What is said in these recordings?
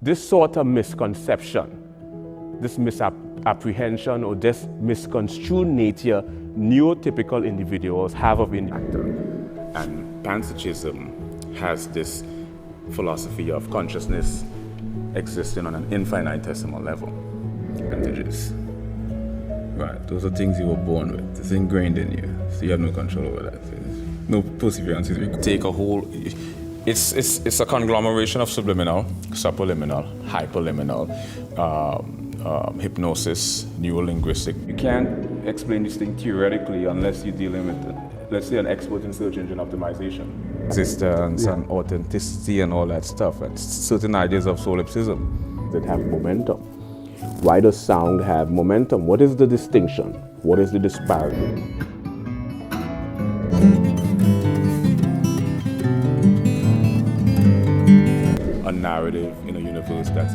This sort of misconception, this misapprehension or this misconstrued nature neurotypical individuals have of individuals. And panpsychism has this philosophy of consciousness existing on an infinitesimal level. Advantages. Right, those are things you were born with. It's ingrained in you, so you have no control over that. No perseverance is required. Take a whole, it's a conglomeration of subliminal, supraliminal, hyperliminal, hypnosis, neurolinguistic. You can't explain this thing theoretically unless you're dealing with, let's say, an expert in search engine optimization. Existence and authenticity and all that stuff, and certain ideas of solipsism that have momentum. Why does sound have momentum? What is the distinction? What is the disparity? A narrative in a universe that's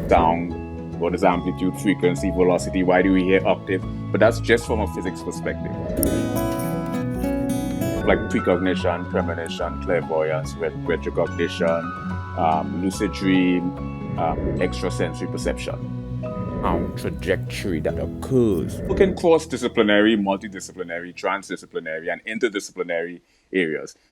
sound. What is amplitude, frequency, velocity? Why do we hear octave? But that's just from a physics perspective. Like precognition, premonition, clairvoyance, retrocognition, lucid dream, extrasensory perception. Trajectory that occurs. We can cross disciplinary, multidisciplinary, transdisciplinary, and interdisciplinary areas.